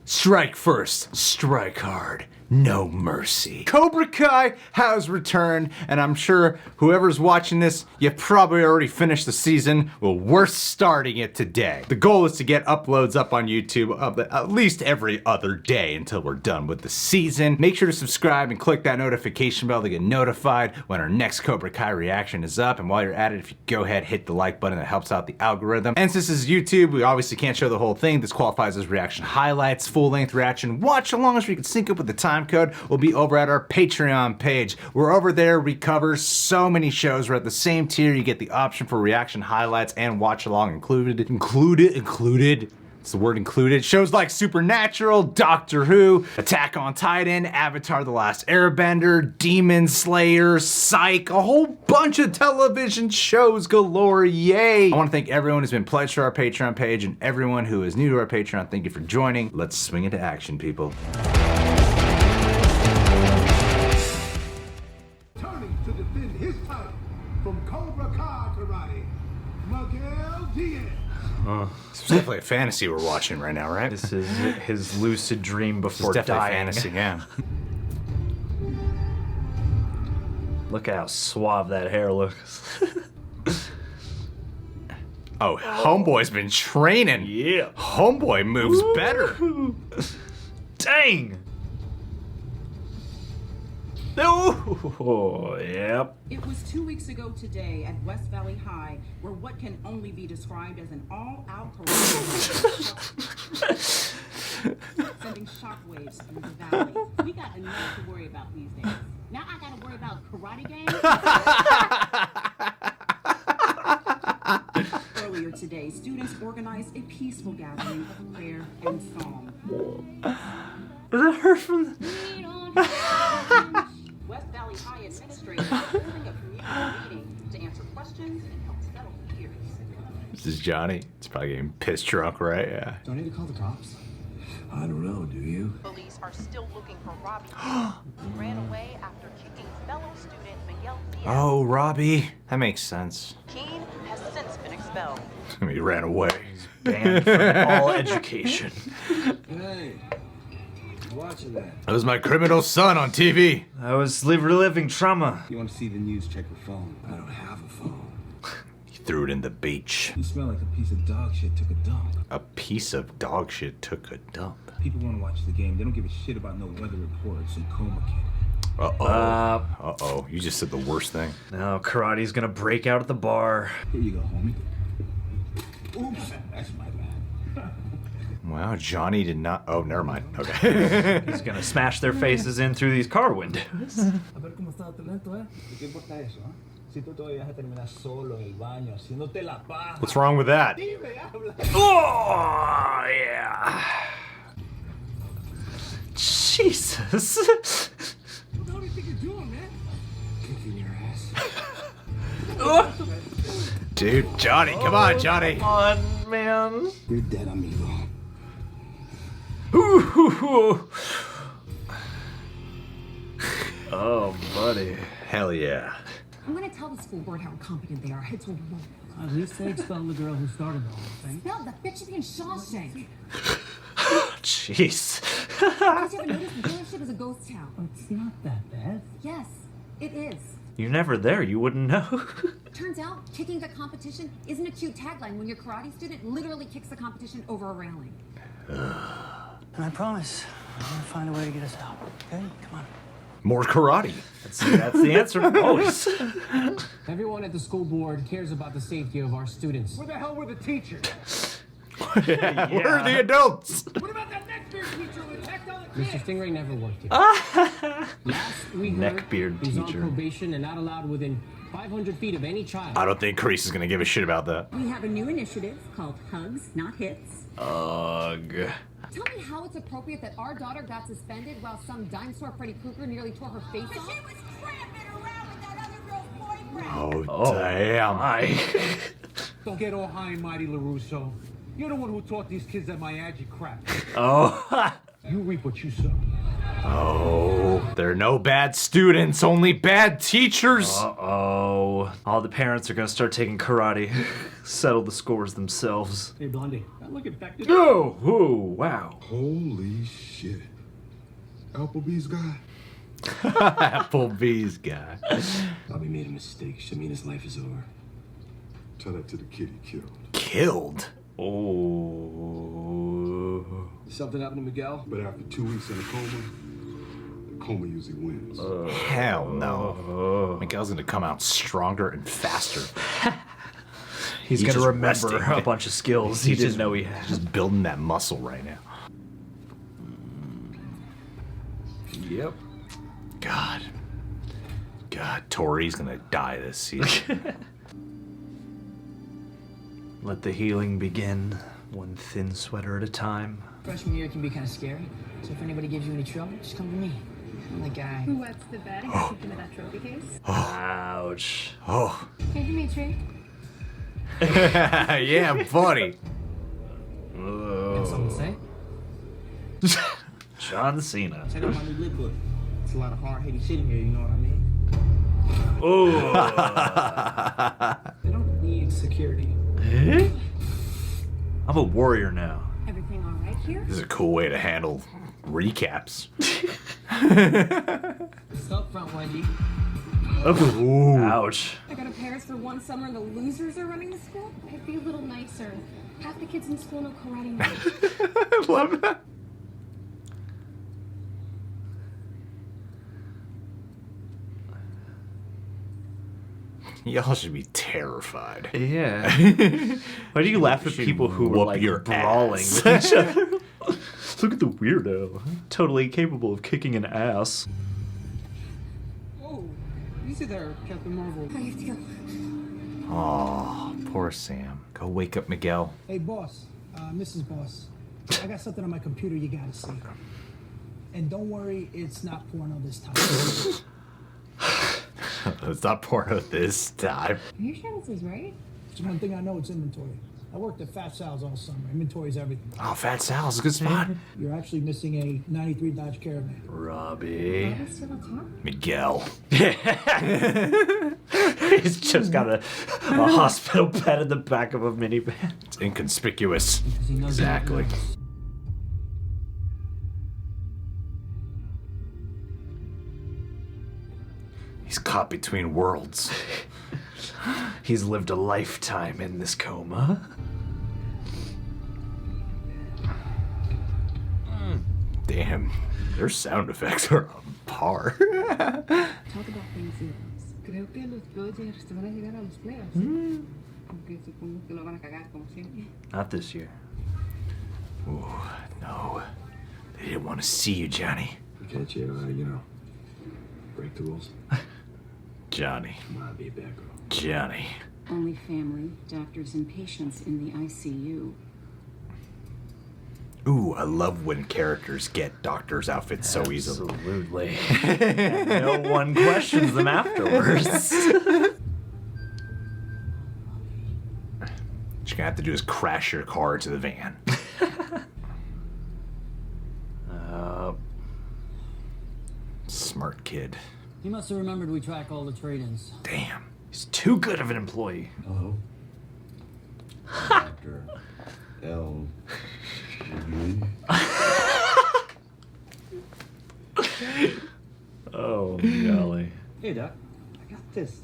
Strike first, strike hard, no mercy. Cobra Kai has returned, and I'm sure whoever's watching this, you probably already finished the season. Well, we're starting it today. The goal is to get uploads up on YouTube at least every other day until we're done with the season. Make sure to subscribe and click that notification bell to get notified when our next Cobra Kai reaction is up. And while you're at it, if you go ahead, hit the like button, that helps out the algorithm. And since this is YouTube, we obviously can't show the whole thing. This qualifies as reaction highlights, full-length reaction watch along as we can sync up with the time code will be over at our Patreon page. We're over there, we cover so many shows. We're at the same tier. You get the option for reaction highlights and watch along included. It's the word included. Shows like Supernatural, Doctor Who, Attack on Titan, Avatar: The Last Airbender, Demon Slayer, Psych, a whole bunch of television shows galore, yay! I want to thank everyone who's been pledged to our Patreon page and everyone who is new to our Patreon. Thank you for joining. Let's swing into action, people. Turning to defend his title from Cobra Kai Karate, Miguel Diaz. It's definitely a fantasy we're watching right now, right? This is his lucid dream before It's definitely dying. fantasy, yeah. Look at how suave that hair looks. Oh, Homeboy's been training. Yeah. Homeboy moves better. Dang. Oh, yep. It was 2 weeks ago today at West Valley High, where what can only be described as an all-out karate sending shockwaves through the valley. We got enough to worry about these days. Now I gotta worry about karate games. Earlier today, students organized a peaceful gathering of prayer and psalm. Is that her from West Valley High administrators are holding a community meeting to answer questions and help settle fears. This is Johnny. It's probably getting piss drunk, right? Yeah. Do I need to call the cops? I don't know, do you? Police are still looking for Robbie. He ran away after kicking fellow student Miguel. Oh, Robbie. That makes sense. Keen has since been expelled. He ran away. banned from all education? Hey, watching that. That was my criminal son on TV. I was reliving trauma. You want to see the news? Check your phone. I don't have a phone. He threw it in the beach. You smell like a piece of dog shit took a dump. A piece of dog shit took a dump. People want to watch the game. They don't give a shit about no weather reports and Coma Kid. Uh-oh. Uh-oh. You just said the worst thing. Now karate's gonna break out at the bar. Here you go, homie. Oops, that's my bad. Wow, Johnny did not... Oh, never mind. Okay. He's gonna smash their faces in through these car windows. A ver cómo está tu talento, ¿eh? ¿Qué importa eso, eh? Si tú todavía vas a terminar solo en el baño, haciéndote la paja. What's wrong with that? Dime, habla. Oh, yeah. Jesus. What the hell do you think you're doing, man? Kicking your ass. Dude, Johnny, come on, Johnny. Come on, man. You're dead, amigo. Oh, buddy. Hell yeah. I'm gonna tell the school board how incompetent they are. It's wrong. At least they expelled the girl who started the whole thing. No, the bitch is in Shawshank. Jeez. Guys, you ever noticed the dealership is a ghost town? It's not that bad. Yes, it is. You're never there, you wouldn't know. Turns out, kicking the competition isn't a cute tagline when your karate student literally kicks the competition over a railing. And I promise, I'm gonna find a way to get us out. Okay? Come on. More karate. That's the answer always. Everyone at the school board cares about the safety of our students. Where the hell were the teachers? Where are the adults? What about that neckbeard teacher who attacked all the kids? Mr. Stingray never worked here. Last we heard, Neckbeard he's on teacher. probation and not allowed within 500 feet of any child. I don't think Kreese is gonna give a shit about that. We have a new initiative called Hugs, Not Hits. Ugh. Tell me how it's appropriate that our daughter got suspended while some dinosaur Freddy Krueger nearly tore her face off? She was cramping around with that other girl's boyfriend. Oh, damn. My. Don't get all high and mighty, LaRusso. You're the one who taught these kids that my agi crap. Oh. You reap what you sow. Oh, there are no bad students, only bad teachers. Uh-oh. no. All the parents are gonna start taking karate. Settle the scores themselves. Hey, Blondie, I'm looking back to Oh, wow. Holy shit. Applebee's guy? Applebee's guy. Robbie made a mistake. Should mean his life is over. Tell that to the kid he killed. Killed? Oh. Something happened to Miguel? But after 2 weeks in a coma, the coma usually wins. Hell no. Miguel's gonna come out stronger and faster. He's He's gonna just remember resting. a bunch of skills he didn't know he had. Just building that muscle right now. Yep. God, Tori's gonna die this season. Let the healing begin, one thin sweater at a time. Freshman year can be kind of scary, so if anybody gives you any trouble, just come to me. I'm the guy. Who wets the bed and gets into that trophy case? Ouch. Oh. Hey, Dimitri. Yeah, buddy. Got something to say? John Cena. Check out my new lip book. It's a lot of hard-headed shit in here, you know what I mean? Oh. They don't need security. I'm a warrior now. Everything all right here? This is a cool way to handle recaps. It's up front, Wendy. Ooh. Ouch. I got a Paris for one summer and the losers are running the school? I'd be a little nicer. Half the kids in school know karate. I love that. Y'all should be terrified. Yeah. Why do you laugh at people who whoop are like your brawling ass. with each other? Look at the weirdo. Totally capable of kicking an ass. Oh, easy there, Captain Marvel. I have to go. Oh, poor Sam. Go wake up Miguel. Hey, boss, Mrs. Boss, I got something on my computer you gotta see. And don't worry, it's not porno this time. It's not porno this time. Are you sure this is right? It's one thing I know, it's inventory. I worked at Fat Sal's all summer. Inventory's everything. Oh, Fat Sal's a good spot. You're actually missing a 93 Dodge Caravan. Robbie. Are we still on top? Miguel. He's just got a hospital bed in the back of a minivan. It's inconspicuous. Because he knows Exactly. He's caught between worlds. He's lived a lifetime in this coma. Damn, their sound effects are on par. Talk about things serious. Creo que los Dodgers se van a llegar a los playoffs. Aunque supongo que lo van a cagar como siempre. Not this year. Ooh, no. They didn't want to see you, Johnny. Can't you, break the rules? Johnny. Come on, be a bad girl. Johnny. Only family, doctors, and patients in the ICU. Ooh, I love when characters get doctors' outfits so easily. Absolutely. No one questions them afterwards. What you're gonna have to do is crash your car to the van. Smart kid. He must have remembered we track all the trade-ins. Damn. He's too good of an employee. Hello? Dr. L. Oh, golly. Hey, Doc. I got this.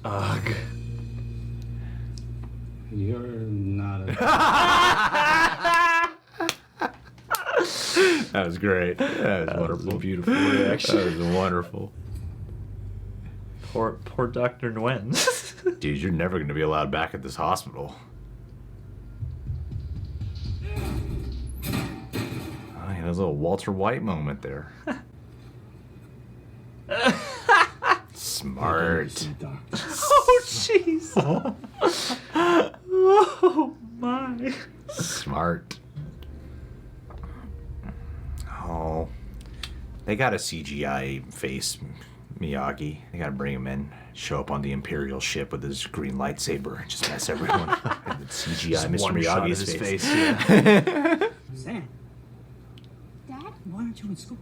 Ugh. You're not a... That was great. That was wonderful. Was a beautiful reaction. That was wonderful. Poor Dr. Nguyen. Dude, you're never going to be allowed back at this hospital. Oh, yeah, there's a little Walter White moment there. Smart. Oh, jeez. Oh, my. Smart. Oh. They got a CGI face Miyagi. They gotta bring him in. Show up on the Imperial ship with his green lightsaber and just mess everyone up. And the CGI Just Mr. one shot of Miyagi's his face. Yeah. Sam, Dad? why aren't you in school?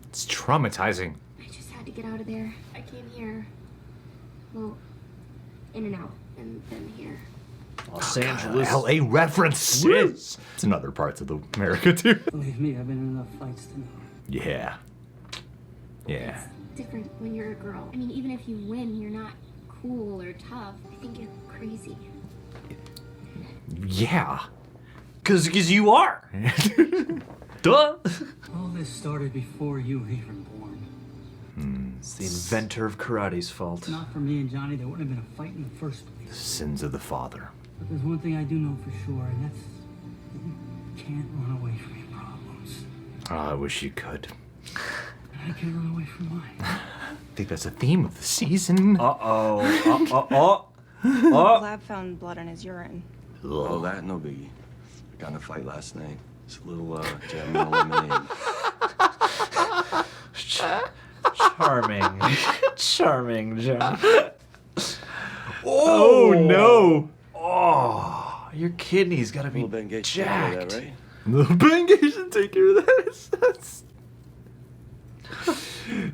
It's traumatizing. I just had to get out of there. I came here. Well, in and out, and then here. Los Angeles. L.A. references. It's in other parts of America too. Believe me, I've been in enough fights to know. Yeah. Yeah. Different when you're a girl. I mean, even if you win, you're not cool or tough. I think you're crazy. Yeah. Cause you are. Duh. All this started before you were even born. It's the inventor of karate's fault. Not for me and Johnny, there wouldn't have been a fight in the first place. Sins of the father. But there's one thing I do know for sure, and that's that you can't run away from your problems. Oh, I wish you could. And I can't run away from mine. I think that's a theme of the season. Oh. Lab found blood in his urine. Oh, that no biggie. I got in a fight last night. It's a little jam and lemonade. Charming. Charming, John. Oh no! Oh, your kidney's gotta be Little Ben Gates take care jacked. of that, right? Little Ben Gates should take care of that.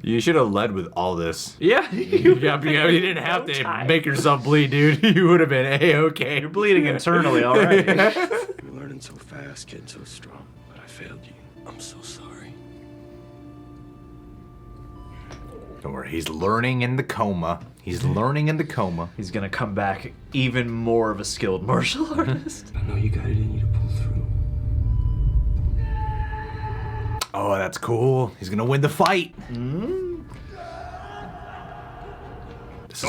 You should have led with all this. Yeah. You didn't have to make yourself bleed, dude. You would have been A-okay. You're bleeding internally already. You're learning so fast, getting so strong, but I failed you. I'm so sorry. Don't worry, he's learning in the coma. He's learning in the coma. He's gonna come back even more of a skilled martial artist. I know you got it in you to pull through. Oh, that's cool. He's gonna win the fight. This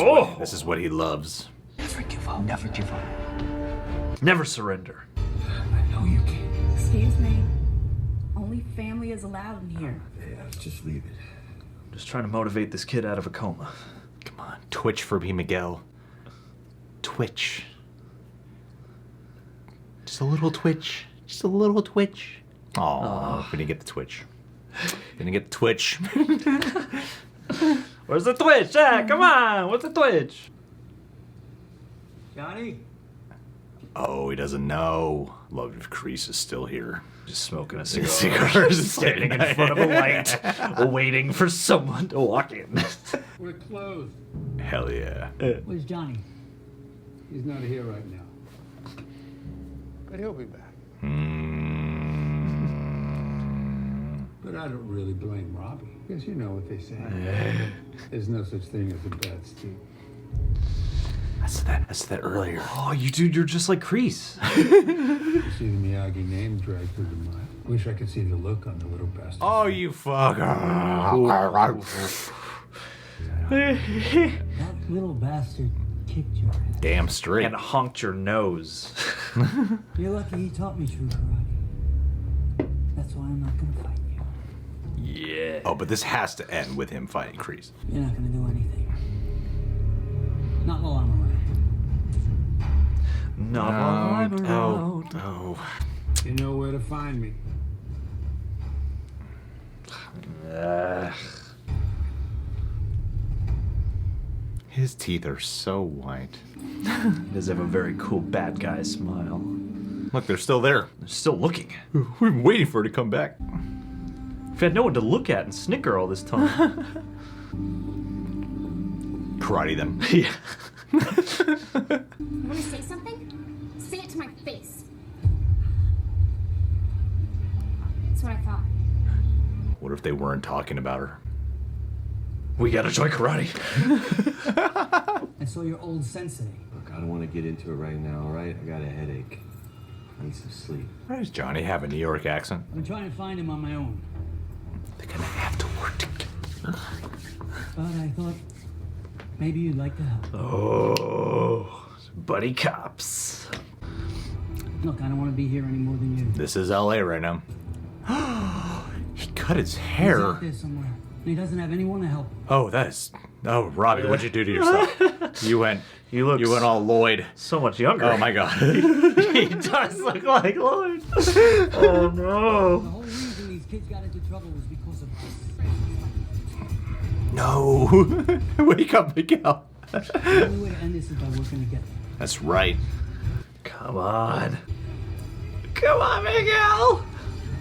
is what he loves. Never give up. Never give up. Never surrender. I know you can. Excuse me. Only family is allowed in here. Yeah, just leave it. Just trying to motivate this kid out of a coma. Come on, twitch for me, Miguel. Twitch. Just a little twitch. Just a little twitch. Oh, we didn't get the twitch. Didn't get the twitch. Where's the twitch? Ah, come on. What's the twitch? Johnny? Oh, he doesn't know. Love if Kreese is still here. Just smoking a cigar. Standing in front of a light, waiting for someone to walk in. We're closed. Hell yeah. Where's Johnny? He's not here right now. But he'll be back. But I don't really blame Robbie. Because you know what they say. There's no such thing as a bad student. I said that earlier. Oh, you're just like Kreese. You see the Miyagi name dragged through the mud. Wish I could see the look on the little bastard. Oh, you fucker. That little bastard kicked your ass. Damn straight. And honked your nose. You're lucky he taught me true karate. That's why I'm not gonna fight you. Yeah. Oh, but this has to end with him fighting Kreese. You're not gonna do anything. Not while I'm around. Not while I'm around. Oh. You know where to find me. His teeth are so white. He does have a very cool bad guy smile. Look, they're still there. They're still looking. We've been waiting for her to come back. We've had no one to look at and snicker all this time. Karate them. Yeah. You want to say something? Say it to my face. That's what I thought. What if they weren't talking about her? We gotta try karate. I saw your old sensei. Look, I don't want to get into it right now, all right? I got a headache. I need some sleep. Why does Johnny have a New York accent? I've been trying to find him on my own. They're gonna have to work together. But I thought maybe you'd like to help. Oh, buddy cops. Look, I don't want to be here any more than you. This is LA right now. He cut his He's hair. out there somewhere. And he doesn't have anyone to help him. Oh, that is. Oh, Robbie, what'd you do to yourself? You went all Lloyd. So much younger. Oh my God. He does look like Lloyd. Oh The no. whole reason these kids got into trouble was because of us. No. Wake up, Miguel. The only way to end this is by working together. That's right. Come on. Come on, Miguel.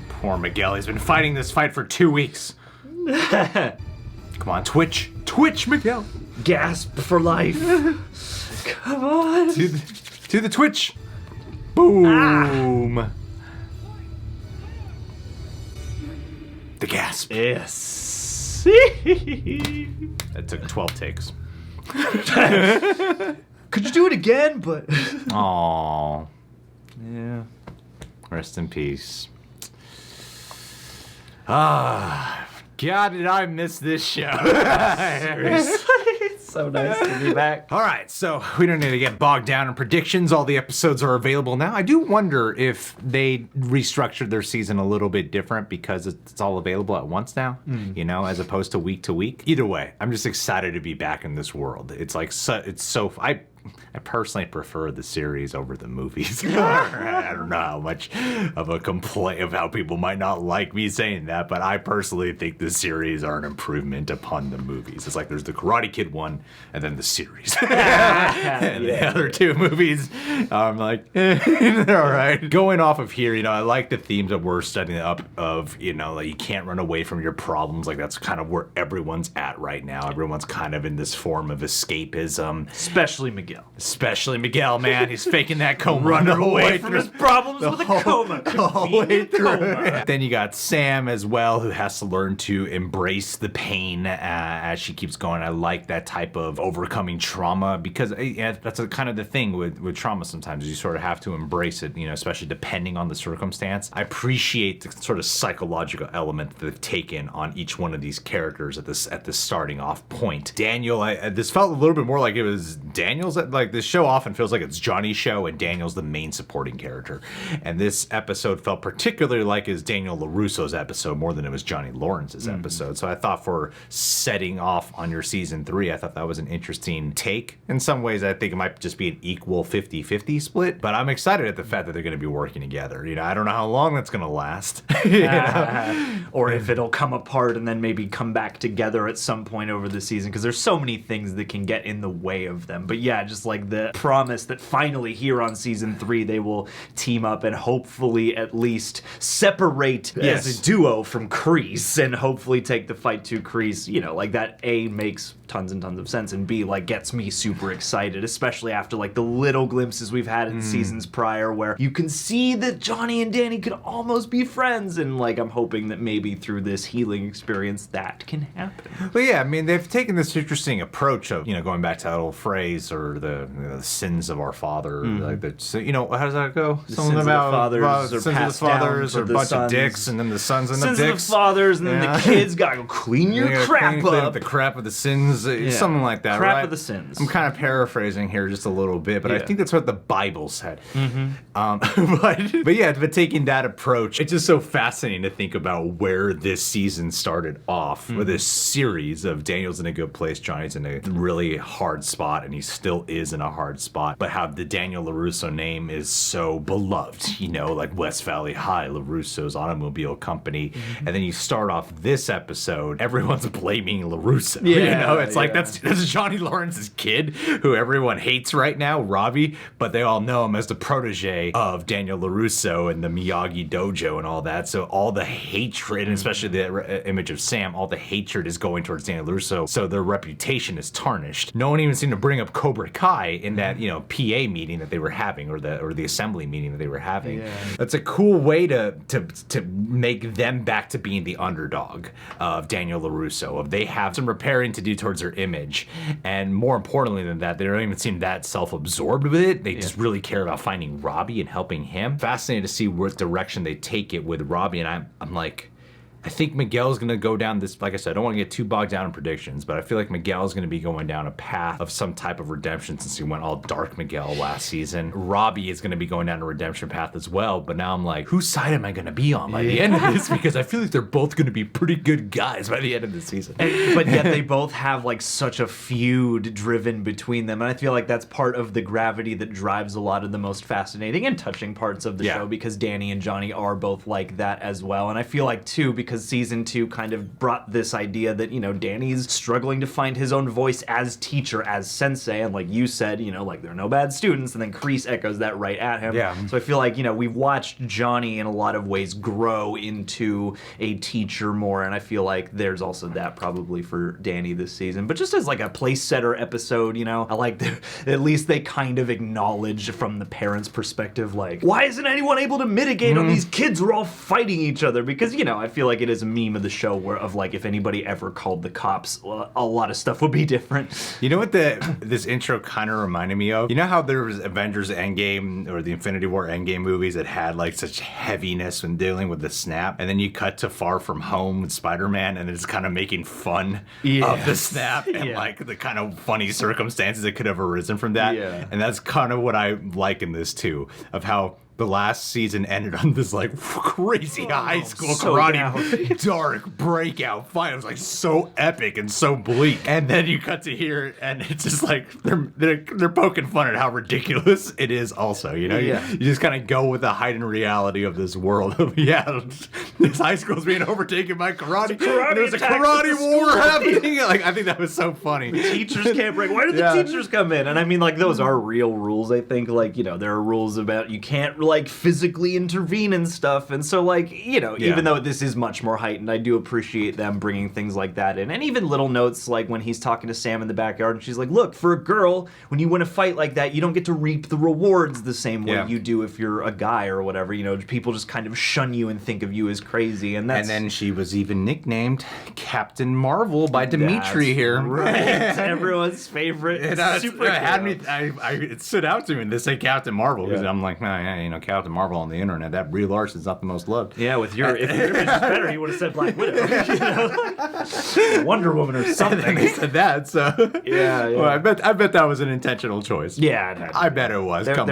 Poor Miguel. He's been fighting this fight for 2 weeks. Come on, twitch. Twitch, Miguel. Gasp for life. Come on. To the Twitch. Boom. The gasp. Yes. That took 12 takes. Could you do it again? But Aww. yeah. Rest in peace. Ah, God, did I miss this show? Seriously. It's so nice to be back. All right, so we don't need to get bogged down in predictions. All the episodes are available now. I do wonder if they restructured their season a little bit different because it's all available at once now, you know, as opposed to week. Either way, I'm just excited to be back in this world. It's like, I personally prefer the series over the movies. I don't know how much of a complaint of how people might not like me saying that, but I personally think the series are an improvement upon the movies. It's like there's the Karate Kid one and then the series. And the other two movies, I'm like, they're all right. Going off of here, you know, I like the themes that we're setting up of, you know, like you can't run away from your problems. Like that's kind of where everyone's at right now. Everyone's kind of in this form of escapism. Especially Miguel, man. He's faking that coma. Running away from his problems with a coma. Convenient coma. Then you got Sam as well, who has to learn to embrace the pain as she keeps going. I like that type of overcoming trauma because that's kind of the thing with trauma sometimes. You sort of have to embrace it, you know, especially depending on the circumstance. I appreciate the sort of psychological element that they've taken on each one of these characters at this starting off point. Daniel, this felt a little bit more like it was Daniel's, like this show often feels like it's Johnny's show and Daniel's the main supporting character. And this episode felt particularly like it's Daniel LaRusso's episode more than it was Johnny Lawrence's episode. So I thought for setting off on your season 3, I thought that was an interesting take. In some ways, I think it might just be an equal 50-50 split, but I'm excited at the fact that they're going to be working together. You know, I don't know how long that's going to last. You know? Or if it'll come apart and then maybe come back together at some point over the season, because there's so many things that can get in the way of them. But yeah, just like the promise that finally here on season 3 they will team up and hopefully at least separate as a duo from Kreese and hopefully take the fight to Kreese. You know, like that A makes tons and tons of sense, and B like gets me super excited, especially after like the little glimpses we've had in seasons prior where you can see that Johnny and Danny could almost be friends, and like I'm hoping that maybe through this healing experience that can happen. But yeah, I mean, they've taken this interesting approach of, you know, going back to that old phrase or the sins of our father, like the, you know, how does that go? The sins of the fathers are passed down or a bunch of dicks, and then the sons and the dicks. Sins of the fathers, and then the kids gotta go clean your crap up. The crap of the sins, something like that, crap right? of the sins. I'm kind of paraphrasing here just a little bit, but I think that's what the Bible said. But taking that approach, it's just so fascinating to think about where this season started off with this series of Daniel's in a good place, Johnny's in a really hard spot, and he still is in a hard spot, but how the Daniel LaRusso name is so beloved, you know, like West Valley High, LaRusso's automobile company, and then you start off this episode, everyone's blaming LaRusso. You know, it's like that's Johnny Lawrence's kid who everyone hates right now, Robbie, but they all know him as the protege of Daniel LaRusso and the Miyagi Dojo and all that. So all the hatred, and especially the image of Sam, all the hatred is going towards Daniel LaRusso. So their reputation is tarnished. No one even seemed to bring up Cobra Kai in that, you know, PA meeting that they were having, or the assembly meeting that they were having. That's a cool way to make them back to being the underdog of Daniel LaRusso. Of they have some repairing to do towards their image, and more importantly than that, they don't even seem that self-absorbed with it. They just really care about finding Robbie and helping him. Fascinated to see what direction they take it with Robbie, and I'm like, I think Miguel's going to go down this, like I said, I don't want to get too bogged down in predictions, but I feel like Miguel's going to be going down a path of some type of redemption since he went all dark Miguel last season. Robbie is going to be going down a redemption path as well, but now I'm like, whose side am I going to be on by the end of this? Because I feel like they're both going to be pretty good guys by the end of the season. But yet they both have like such a feud driven between them, and I feel like that's part of the gravity that drives a lot of the most fascinating and touching parts of the show, because Danny and Johnny are both like that as well. And I feel like too, because because season 2 kind of brought this idea that, you know, Danny's struggling to find his own voice as teacher, as sensei, and like you said, you know, like there are no bad students, and then Kreese echoes that right at him. Yeah. So I feel like, you know, we've watched Johnny in a lot of ways grow into a teacher more, and I feel like there's also that probably for Danny this season. But just as like a place setter episode, you know, I like at least they kind of acknowledge from the parents' perspective, like, why isn't anyone able to mitigate on these kids who are all fighting each other? Because, you know, I feel like it is a meme of the show where of like, if anybody ever called the cops, a lot of stuff would be different. You know what this intro kind of reminded me of? You know how there was Avengers Endgame or the Infinity War Endgame movies that had like such heaviness when dealing with the snap, and then you cut to Far From Home with Spider-Man and it's kind of making fun of the snap and like the kind of funny circumstances that could have arisen from that. Yeah. And that's kind of what I like in this too, of how the last season ended on this like crazy high school karate dark breakout fight. It was like so epic and so bleak. And then you cut to here and it's just like they're poking fun at how ridiculous it is also, you know? Yeah. You just kind of go with the heightened reality of this world of, this high school's being overtaken by karate. And there's a karate war happening. Like, I think that was so funny. The teachers can't break. Why did the teachers come in? And I mean, like, those are real rules, I think. Like, you know, there are rules about you can't like physically intervene and stuff, and so like, you know, even though this is much more heightened, I do appreciate them bringing things like that in. And even little notes like when he's talking to Sam in the backyard and she's like, look, for a girl, when you win a fight like that, you don't get to reap the rewards the same way you do if you're a guy or whatever. You know, people just kind of shun you and think of you as crazy. And that's, and then she was even nicknamed Captain Marvel by Dimitri here. Right. Everyone's favorite superhero. It stood out to me to say Captain Marvel because I'm like, you know, Captain Marvel on the internet. That Brie Larson's not the most loved. Yeah, with your if your image is better, he would have said Black Widow, you know? Wonder Woman or something. And they said that, so Well, I bet that was an intentional choice. Yeah, I bet it was. Come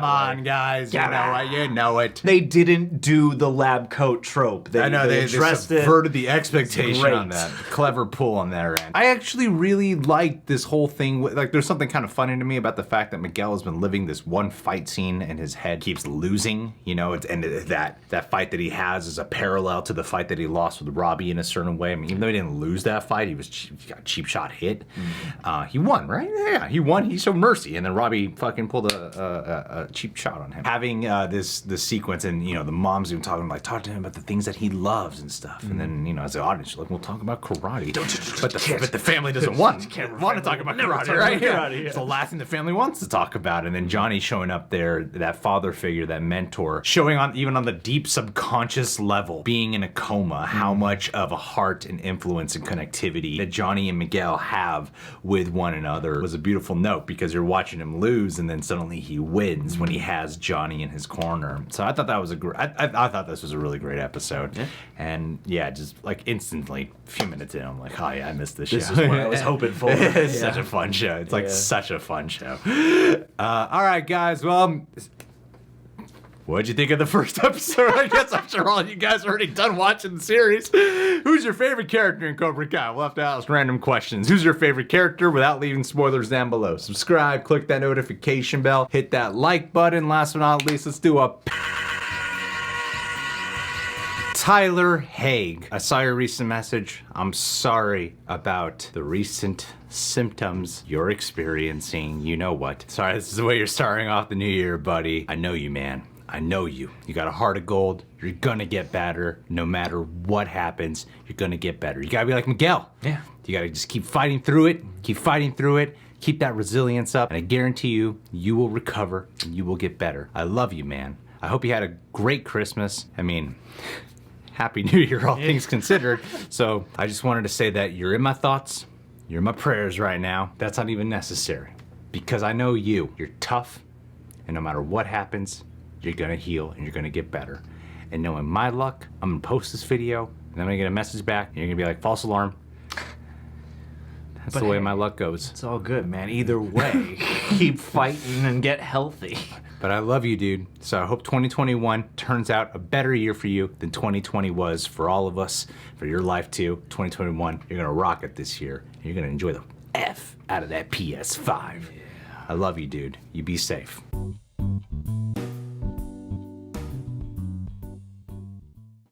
on, guys. You know it. They didn't do the lab coat trope. I know they subverted the expectation on that. Clever pull on their end. I actually really liked this whole thing. Like, there's something kind of funny to me about the fact that Miguel has been living this one fight scene and his head keeps losing, you know, and that fight that he has is a parallel to the fight that he lost with Robbie in a certain way. I mean, even though he didn't lose that fight, he got cheap shot hit. He won, right? Yeah, he won. He showed mercy, and then Robbie fucking pulled a cheap shot on him. Having this sequence, and you know, the mom's even talking to him about the things that he loves and stuff, and then, you know, as the audience, you're like, we'll talk about karate. But the family doesn't want to talk about karate, right? It's the last thing the family wants to talk about. And then Johnny showing up there, that father figure, that mentor, showing on even on the deep subconscious level, being in a coma, how much of a heart and influence and connectivity that Johnny and Miguel have with one another was a beautiful note, because you're watching him lose and then suddenly he wins when he has Johnny in his corner. So I thought that was I thought this was a really great episode. And just like instantly, a few minutes in, I'm like, oh yeah, I missed this show. This is what I was hoping for. It's such a fun show. It's like such a fun show. All right, guys. Well, what'd you think of the first episode? I guess I'm sure all you guys are already done watching the series. Who's your favorite character in Cobra Kai? We'll have to ask random questions. Who's your favorite character without leaving spoilers down below? Subscribe, click that notification bell, hit that like button. Last but not least, let's do a Tyler Haig. I saw your recent message. I'm sorry about the recent symptoms you're experiencing. You know what? Sorry, this is the way you're starting off the new year, buddy. I know you, man. I know you. You got a heart of gold. You're gonna get better. No matter what happens, you're gonna get better. You gotta be like Miguel. Yeah. You gotta just keep fighting through it. Keep fighting through it. Keep that resilience up. And I guarantee you, you will recover and you will get better. I love you, man. I hope you had a great Christmas. I mean, Happy New Year, all things considered. So I just wanted to say that you're in my thoughts. You're in my prayers right now. That's not even necessary, because I know you. You're tough, and no matter what happens, you're gonna heal and you're gonna get better. And knowing my luck, I'm gonna post this video and I'm gonna get a message back and you're gonna be like, false alarm. That's the way my luck goes. It's all good, man. Either way, keep fighting and get healthy. But I love you, dude. So I hope 2021 turns out a better year for you than 2020 was for all of us, for your life too. 2021, you're gonna rock it this year. You're gonna enjoy the F out of that PS5. Yeah. I love you, dude. You be safe.